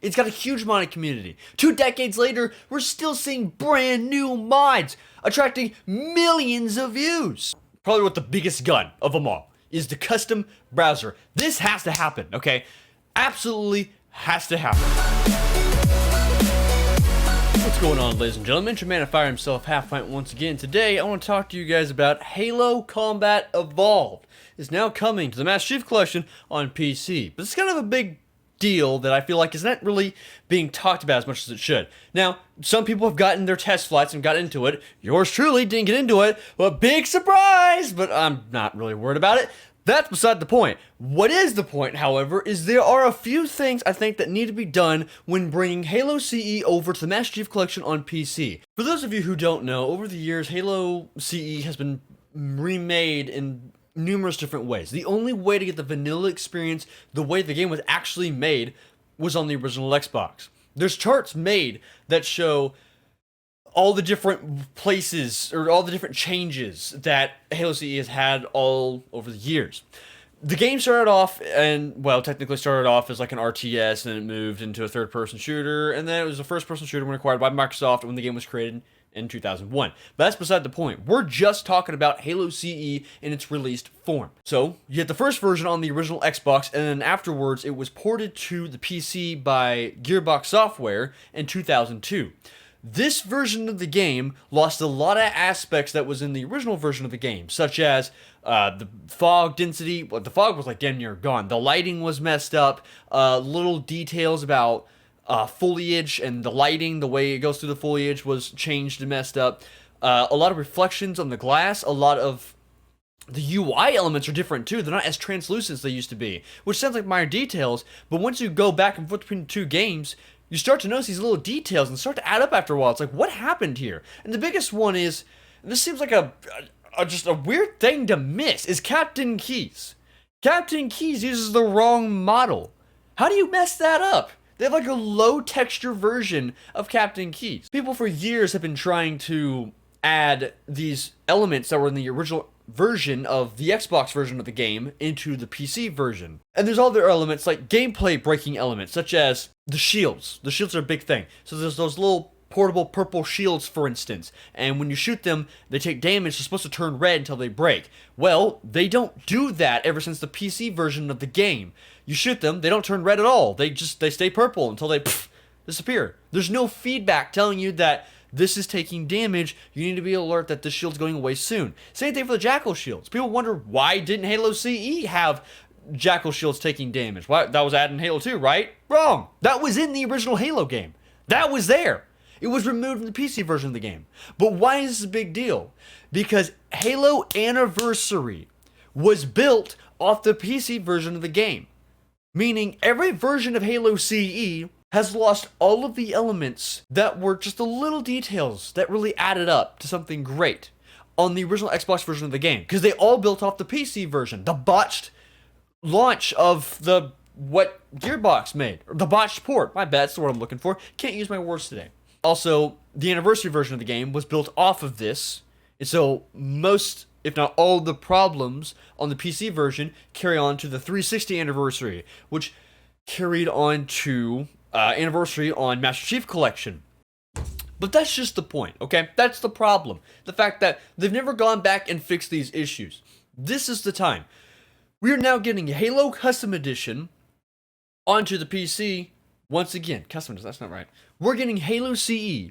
It's got a huge modding community. 2 decades later, we're still seeing brand new mods, attracting millions of views. Probably what the biggest gun of them all is the custom browser. This has to happen, okay? Absolutely has to happen. What's going on, ladies and gentlemen? It's your man of fire himself, Halfpint, once again. Today, I want to talk to you guys about Halo Combat Evolved. It's now coming to the Master Chief Collection on PC, but it's kind of a big deal that I feel like is not really being talked about as much as it should. Now, some people have gotten their test flights and got into it. Yours truly didn't get into it, but big surprise! But I'm not really worried about it. That's beside the point. What is the point, however, is there are a few things I think that need to be done when bringing Halo CE over to the Master Chief Collection on PC. For those of you who don't know, over the years, Halo CE has been remade in numerous different ways. The only way to get the vanilla experience the way the game was actually made was on the original Xbox. There's charts made that show all the different places or all the different changes that Halo CE has had all over the years. The game started off technically started off as like an RTS, and then it moved into a third-person shooter, and then it was a first-person shooter when acquired by Microsoft when the game was created in 2001. But that's beside the point. We're just talking about Halo CE in its released form. So, you get the first version on the original Xbox, and then afterwards it was ported to the PC by Gearbox Software in 2002. This version of the game lost a lot of aspects that was in the original version of the game, such as the fog density. Well, the fog was like damn near gone. The lighting was messed up. Little details about foliage and the lighting, the way it goes through the foliage was changed and messed up. A lot of reflections on the glass. A lot of the UI elements are different too. They're not as translucent as they used to be, which sounds like minor details, but once you go back and forth between the two games, you start to notice these little details and start to add up after a while. It's like, what happened here? And the biggest one is, and this seems like just a weird thing to miss, is Captain Keyes. Captain Keyes uses the wrong model. How do you mess that up? They have like a low texture version of Captain Keyes. People for years have been trying to add these elements that were in the original version of the Xbox version of the game into the PC version. And there's other elements like gameplay breaking elements, such as the shields. The shields are a big thing. So there's those little portable purple shields, for instance, and when you shoot them, they take damage. They're supposed to turn red until they break. Well, they don't do that ever since the PC version of the game. You shoot them, they don't turn red at all. They stay purple until they disappear. There's no feedback telling you that this is taking damage. You need to be alert that this shield's going away soon. Same thing for the Jackal shields. People wonder, why didn't Halo CE have Jackal shields taking damage? Why, that was added in Halo 2, right? Wrong. That was in the original Halo game. That was there. It was removed from the PC version of the game. But why is this a big deal? Because Halo Anniversary was built off the PC version of the game. Meaning every version of Halo CE has lost all of the elements that were just the little details that really added up to something great on the original Xbox version of the game. Because they all built off the PC version. The botched launch of what Gearbox made. Or the botched port. My bad, that's the word I'm looking for. Can't use my words today. Also, the Anniversary version of the game was built off of this. And so most, if not all, the problems on the PC version carry on to the 360 Anniversary, which carried on to Anniversary on Master Chief Collection. But that's just the point, okay? That's the problem. The fact that they've never gone back and fixed these issues. This is the time. We are now getting Halo Custom Edition onto the PC once again. Custom Edition, that's not right. We're getting Halo CE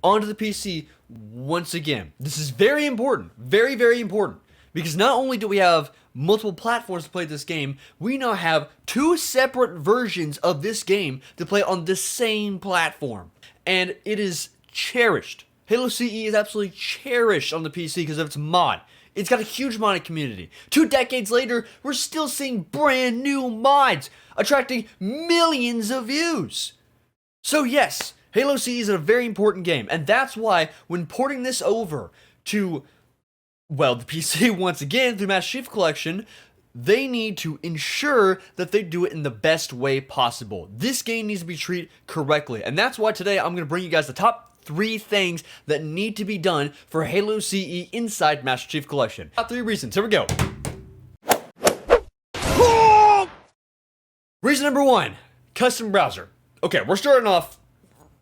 onto the PC once again. This is very important. Very, very important. Because not only do we have multiple platforms to play this game, we now have 2 separate versions of this game to play on the same platform. And it is cherished. Halo CE is absolutely cherished on the PC because of its mod. It's got a huge modding community. 2 decades later, we're still seeing brand new mods, attracting millions of views. So yes, Halo CE is a very important game, and that's why when porting this over to, well, the PC once again through Master Chief Collection, they need to ensure that they do it in the best way possible. This game needs to be treated correctly, and that's why today I'm going to bring you guys the top 3 things that need to be done for Halo CE inside Master Chief Collection. Top 3 reasons. Here we go. Reason number 1, custom browser. Okay, we're starting off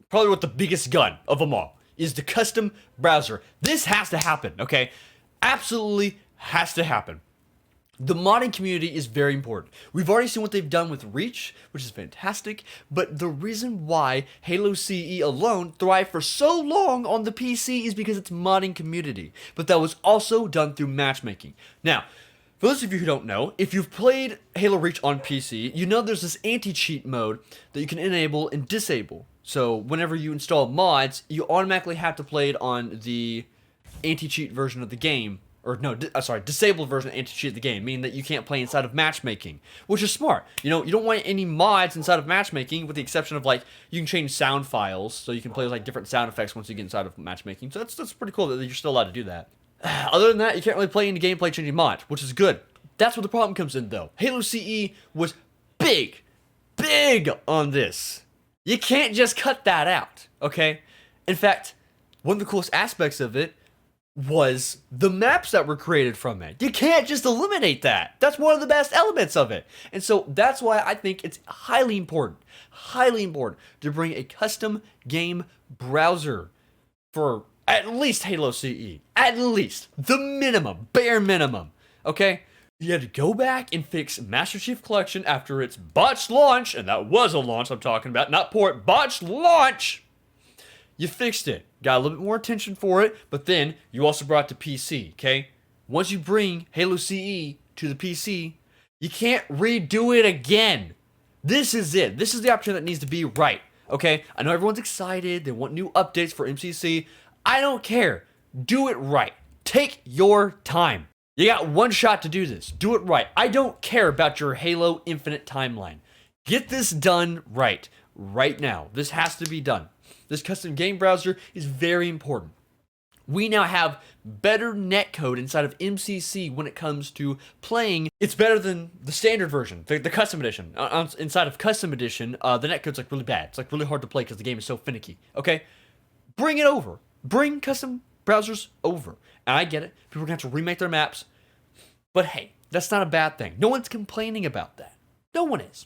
probably with the biggest gun of them all, is the custom browser. This has to happen, okay? Absolutely has to happen. The modding community is very important. We've already seen what they've done with Reach, which is fantastic, but the reason why Halo CE alone thrived for so long on the PC is because it's modding community. But that was also done through matchmaking. Now, for those of you who don't know, if you've played Halo Reach on PC, you know there's this anti-cheat mode that you can enable and disable. So whenever you install mods, you automatically have to play it on the anti-cheat version of the game. Or no, disabled version of anti-cheat of the game, meaning that you can't play inside of matchmaking, which is smart. You know, you don't want any mods inside of matchmaking, with the exception of, like, you can change sound files, so you can play, like, different sound effects once you get inside of matchmaking. So that's pretty cool that you're still allowed to do that. Other than that, you can't really play any gameplay changing mods, which is good. That's where the problem comes in, though. Halo CE was big on this. You can't just cut that out, okay? In fact, one of the coolest aspects of it was the maps that were created from it. You can't just eliminate that. That's one of the best elements of it. And so that's why I think it's highly important to bring a custom game browser for at least Halo CE. At least. The minimum. Bare minimum. Okay? You had to go back and fix Master Chief Collection after its botched launch, and that was a launch I'm talking about, not port, botched launch! You fixed it. Got a little bit more attention for it, but then you also brought it to PC, okay? Once you bring Halo CE to the PC, you can't redo it again. This is it. This is the option that needs to be right, okay? I know everyone's excited. They want new updates for MCC. I don't care. Do it right. Take your time. You got one shot to do this. Do it right. I don't care about your Halo Infinite timeline. Get this done right now. This has to be done. This custom game browser is very important. We now have better netcode inside of MCC when it comes to playing. It's better than the standard version, the custom edition. Inside of custom edition, the netcode's like really bad. It's like really hard to play because the game is so finicky. Okay, bring it over. Bring custom browsers over. And I get it. People are gonna have to remake their maps, but hey, that's not a bad thing. No one's complaining about that. No one is.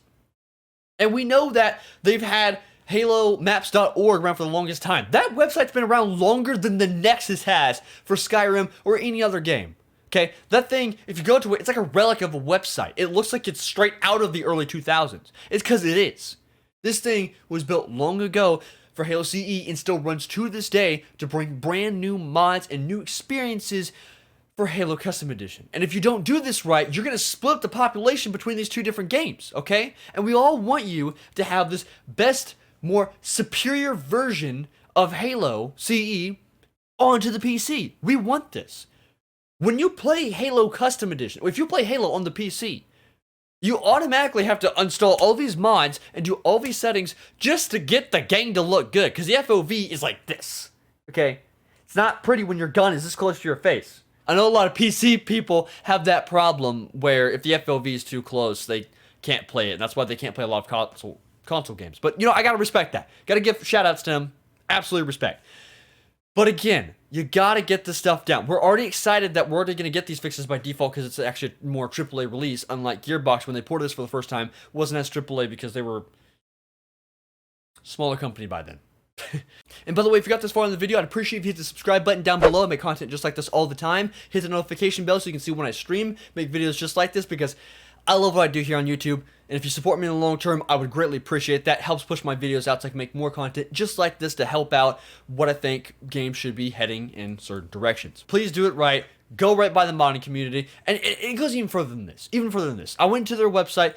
And we know that they've had HaloMaps.org around for the longest time. That website's been around longer than the Nexus has for Skyrim or any other game. Okay, that thing, if you go to it, it's like a relic of a website. It looks like it's straight out of the early 2000s. It's because it is. This thing was built long ago for Halo CE and still runs to this day to bring brand new mods and new experiences for Halo Custom Edition. And if you don't do this right, you're going to split the population between these two different games, okay? And we all want you to have this best, more superior version of Halo CE onto the PC. We want this. When you play Halo Custom Edition, if you play Halo on the PC, you automatically have to install all these mods and do all these settings just to get the game to look good, because the FOV is like this, okay? It's not pretty when your gun is this close to your face. I know a lot of PC people have that problem where if the FOV is too close, they can't play it, and that's why they can't play a lot of console games. But, you know, I gotta respect that. Gotta give shout-outs to them. Absolutely respect. But again, you gotta get this stuff down. We're already excited that we're already gonna get these fixes by default because it's actually a more AAA release, unlike Gearbox when they ported this for the first time. Wasn't as AAA because they were a smaller company by then. And by the way, if you got this far in the video, I'd appreciate if you hit the subscribe button down below. I make content just like this all the time. Hit the notification bell so you can see when I stream, make videos just like this, because I love what I do here on YouTube. And if you support me in the long term, I would greatly appreciate that. Helps push my videos out so I can make more content just like this to help out what I think games should be heading in certain directions. Please do it right. Go right by the modding community. And it goes even further than this. I went to their website.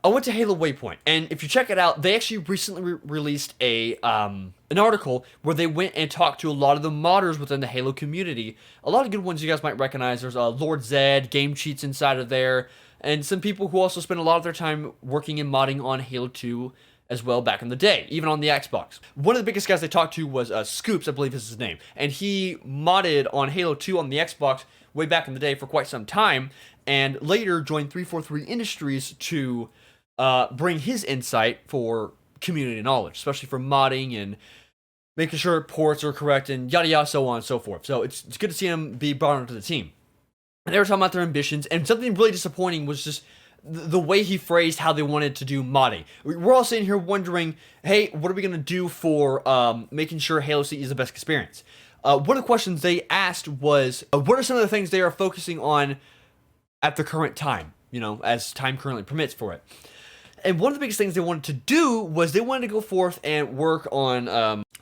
I went to Halo Waypoint, and if you check it out, they actually recently released an article where they went and talked to a lot of the modders within the Halo community. A lot of good ones you guys might recognize. There's Lord Zed, Game Cheats inside of there, and some people who also spend a lot of their time working and modding on Halo 2 as well back in the day, even on the Xbox. One of the biggest guys they talked to was Scoops, I believe is his name, and he modded on Halo 2 on the Xbox way back in the day for quite some time, and later joined 343 Industries to bring his insight for community knowledge, especially for modding and making sure ports are correct and yada yada, so on and so forth. So it's good to see him be brought onto the team. And they were talking about their ambitions, and something really disappointing was just the way he phrased how they wanted to do modding. We're all sitting here wondering, hey, what are we going to do for making sure Halo CE is the best experience? One of the questions they asked was, what are some of the things they are focusing on at the current time, as time currently permits for it? And one of the biggest things they wanted to do was they wanted to go forth and work on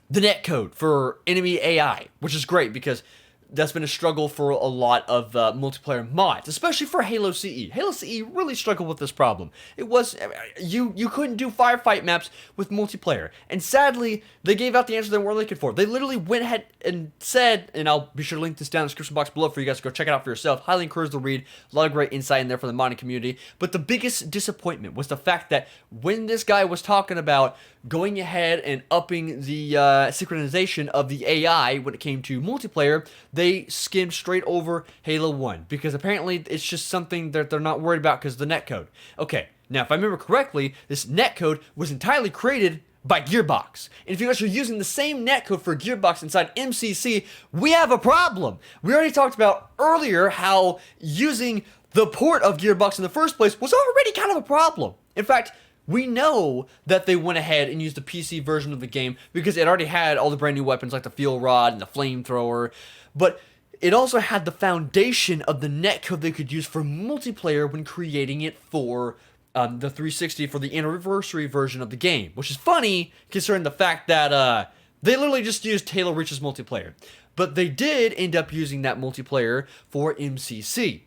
the netcode for enemy AI, which is great because that's been a struggle for a lot of multiplayer mods, especially for Halo CE. Halo CE really struggled with this problem. It was, you couldn't do firefight maps with multiplayer. And sadly, they gave out the answer they weren't looking for. They literally went ahead and said, and I'll be sure to link this down in the description box below for you guys to go check it out for yourself. Highly encourage the read. A lot of great insight in there for the modding community. But the biggest disappointment was the fact that when this guy was talking about going ahead and upping the synchronization of the AI when it came to multiplayer, they skimmed straight over Halo 1 because apparently it's just something that they're not worried about because of the netcode. Okay, now if I remember correctly, this netcode was entirely created by Gearbox. And if you guys are using the same netcode for Gearbox inside MCC, we have a problem. We already talked about earlier how using the port of Gearbox in the first place was already kind of a problem. In fact, we know that they went ahead and used the PC version of the game because it already had all the brand new weapons like the fuel rod and the flamethrower, but it also had the foundation of the netcode they could use for multiplayer when creating it for the 360 for the anniversary version of the game, which is funny considering the fact that they literally just used Halo Reach's multiplayer. But they did end up using that multiplayer for MCC.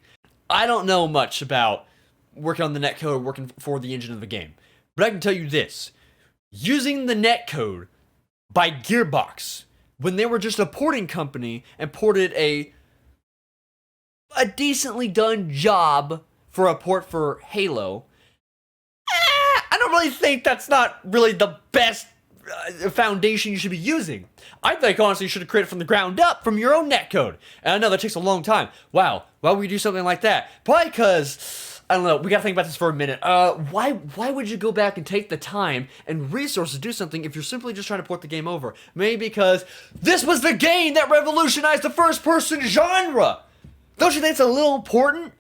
I don't know much about working on the netcode, working for the engine of the game. But I can tell you this, using the netcode by Gearbox, when they were just a porting company and ported a decently done job for a port for Halo, I don't really think that's not really the best foundation you should be using. I think honestly you should have created from the ground up from your own netcode. And I know that takes a long time. Wow, why would you do something like that? Probably because, I don't know, we gotta think about this for a minute. Why would you go back and take the time and resources to do something if you're simply just trying to port the game over? Maybe because this was the game that revolutionized the first-person genre! Don't you think it's a little important?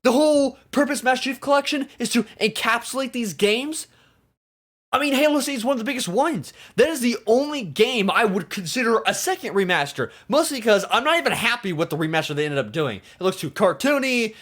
The whole purpose Master Chief Collection is to encapsulate these games? I mean, Halo CE is one of the biggest ones. That is the only game I would consider a second remaster. Mostly because I'm not even happy with the remaster they ended up doing. It looks too cartoony.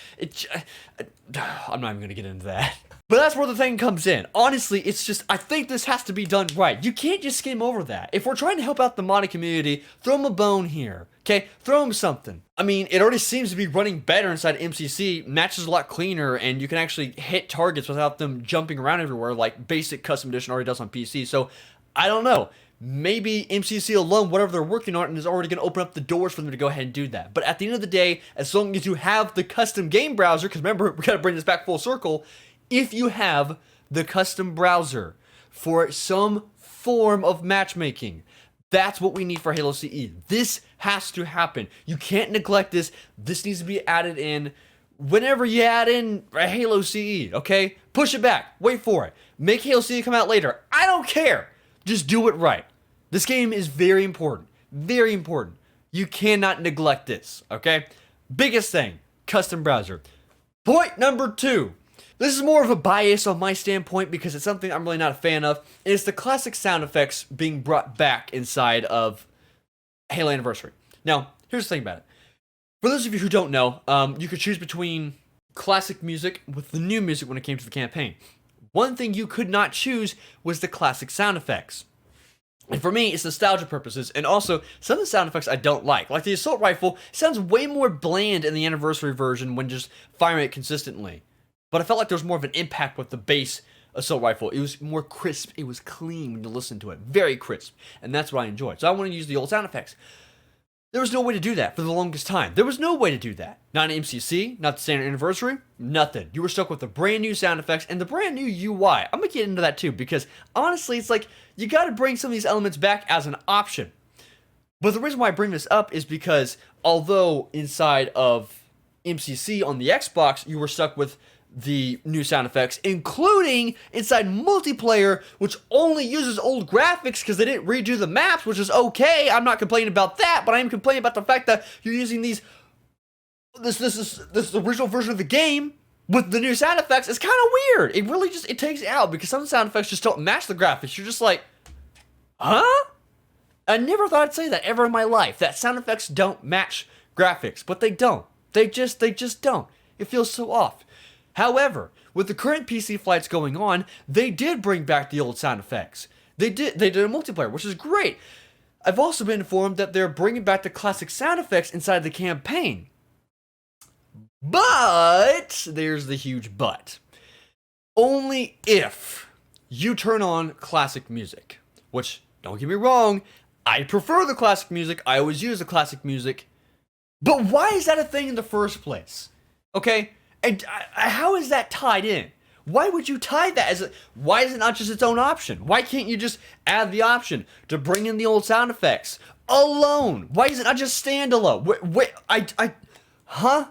I'm not even going to get into that. But that's where the thing comes in. Honestly, it's just, I think this has to be done right. You can't just skim over that. If we're trying to help out the modding community, throw them a bone here. Okay? Throw them something. I mean, it already seems to be running better inside MCC. Matches a lot cleaner, and you can actually hit targets without them jumping around everywhere like basic custom edition already does on PC. So, I don't know. Maybe MCC alone, whatever they're working on, is already going to open up the doors for them to go ahead and do that. But at the end of the day, as long as you have the custom game browser, because remember, we got to bring this back full circle, if you have the custom browser for some form of matchmaking, that's what we need for Halo CE. This has to happen. You can't neglect this. This needs to be added in whenever you add in Halo CE, okay? Push it back. Wait for it. Make Halo CE come out later. I don't care. Just do it right. This game is very important. Very important. You cannot neglect this, okay? Biggest thing, custom browser. Point number 2. This is more of a bias on my standpoint because it's something I'm really not a fan of. It's the classic sound effects being brought back inside of Halo Anniversary. Now, here's the thing about it. For those of you who don't know, you could choose between classic music with the new music when it came to the campaign. One thing you could not choose was the classic sound effects. And for me, it's nostalgia purposes, and also, some of the sound effects I don't like. Like the assault rifle sounds way more bland in the Anniversary version when just firing it consistently. But I felt like there was more of an impact with the base assault rifle. It was more crisp. It was clean when you listen to it. Very crisp. And that's what I enjoyed. So I want to use the old sound effects. There was no way to do that for the longest time. There was no way to do that. Not in MCC, not the standard Anniversary, nothing. You were stuck with the brand new sound effects and the brand new UI. I'm going to get into that too because honestly, it's like you got to bring some of these elements back as an option. But the reason why I bring this up is because although inside of MCC on the Xbox, you were stuck with the new sound effects, including inside multiplayer, which only uses old graphics because they didn't redo the maps, which is okay. I'm not complaining about that, but I am complaining about the fact that you're using this original version of the game, with the new sound effects, it's kind of weird. It really just, it takes it out because some sound effects just don't match the graphics. You're just like, huh? I never thought I'd say that ever in my life, that sound effects don't match graphics, but they don't. They just don't. It feels so off. However, with the current PC flights going on, they did bring back the old sound effects. They did a multiplayer, which is great. I've also been informed that they're bringing back the classic sound effects inside the campaign. But, there's the huge but. Only if you turn on classic music. Which, don't get me wrong, I prefer the classic music. I always use the classic music. But why is that a thing in the first place? Okay? And how is that tied in? Why would you tie that as a... Why is it not just its own option? Why can't you just add the option to bring in the old sound effects alone? Why is it not just standalone? Huh?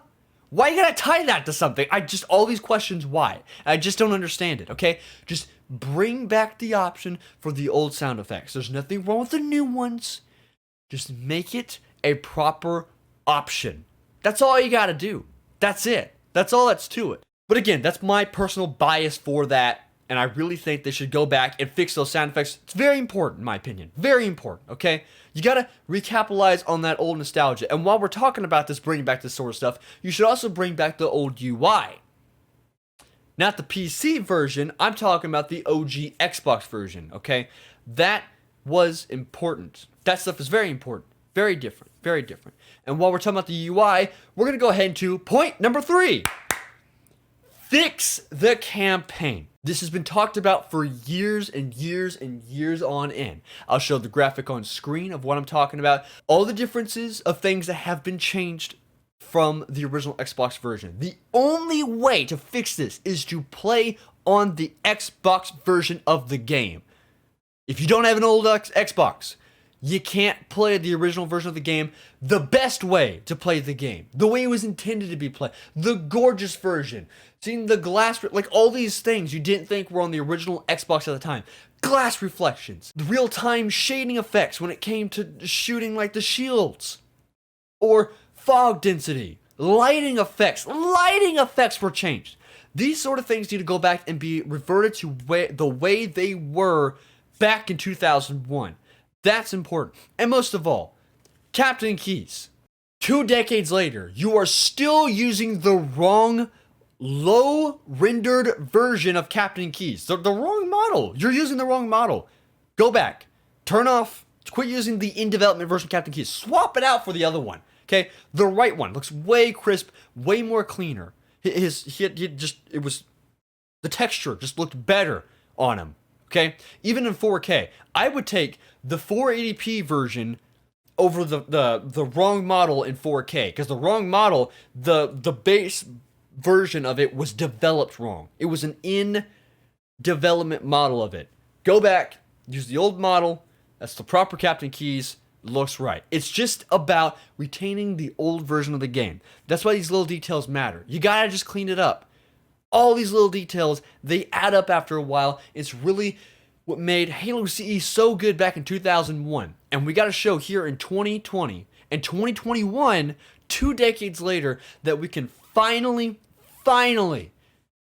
Why you gotta tie that to something? All these questions, why? I just don't understand it, okay? Just bring back the option for the old sound effects. There's nothing wrong with the new ones. Just make it a proper option. That's all you gotta do. That's it. That's all that's to it. But again, that's my personal bias for that, and I really think they should go back and fix those sound effects. It's very important, in my opinion. Very important, okay? You gotta recapitalize on that old nostalgia. And while we're talking about this, bringing back this sort of stuff, you should also bring back the old UI. Not the PC version, I'm talking about the OG Xbox version, okay? That was important. That stuff is very important. Very different. Very different. And while we're talking about the UI, we're gonna go ahead into point number 3. Fix the campaign. This has been talked about for years and years and years on end. I'll show the graphic on screen of what I'm talking about. All the differences of things that have been changed from the original Xbox version. The only way to fix this is to play on the Xbox version of the game. If you don't have an old Xbox, you can't play the original version of the game the best way to play the game. The way it was intended to be played. The gorgeous version. Seeing the glass, like all these things you didn't think were on the original Xbox at the time. Glass reflections. The real-time shading effects when it came to shooting like the shields. Or fog density. Lighting effects. Lighting effects were changed. These sort of things need to go back and be reverted to the way they were back in 2001. That's important. And most of all, Captain Keys. 2 decades later, you are still using the wrong low rendered version of Captain Keys. The wrong model. You're using the wrong model. Go back. Turn off. Quit using the in development version of Captain Keys. Swap it out for the other one. Okay? The right one looks way crisp, way more cleaner. The texture just looked better on him. Okay? Even in 4K. I would take the 480p version over the wrong model in 4K. Because the wrong model, the base version of it was developed wrong. It was an in-development model of it. Go back, use the old model. That's the proper Captain Keys. Looks right. It's just about retaining the old version of the game. That's why these little details matter. You gotta just clean it up. All these little details, they add up after a while. It's really what made Halo CE so good back in 2001. And we got to show here in 2020 and 2021, 2 decades later, that we can finally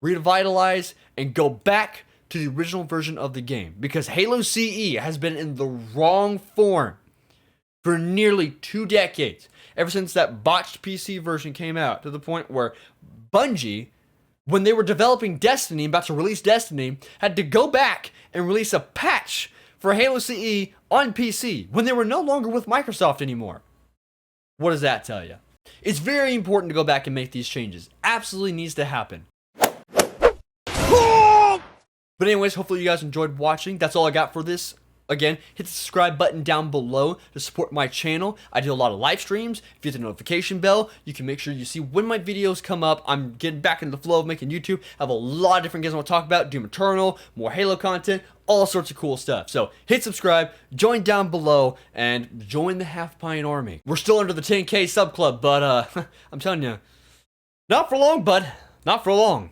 revitalize and go back to the original version of the game. Because Halo CE has been in the wrong form for nearly 2 decades. Ever since that botched PC version came out, to the point where Bungie, when they were developing Destiny, about to release Destiny, had to go back and release a patch for Halo CE on PC when they were no longer with Microsoft anymore. What does that tell you? It's very important to go back and make these changes. Absolutely needs to happen. But anyways, hopefully you guys enjoyed watching. That's all I got for this. Again, hit the subscribe button down below to support my channel. I do a lot of live streams. If you hit the notification bell, you can make sure you see when my videos come up. I'm getting back into the flow of making YouTube. I have a lot of different games I want to talk about. Doom Eternal, more Halo content, all sorts of cool stuff. So hit subscribe, join down below, and join the Halfpint army. We're still under the 10K sub club, but I'm telling you, not for long, bud. Not for long.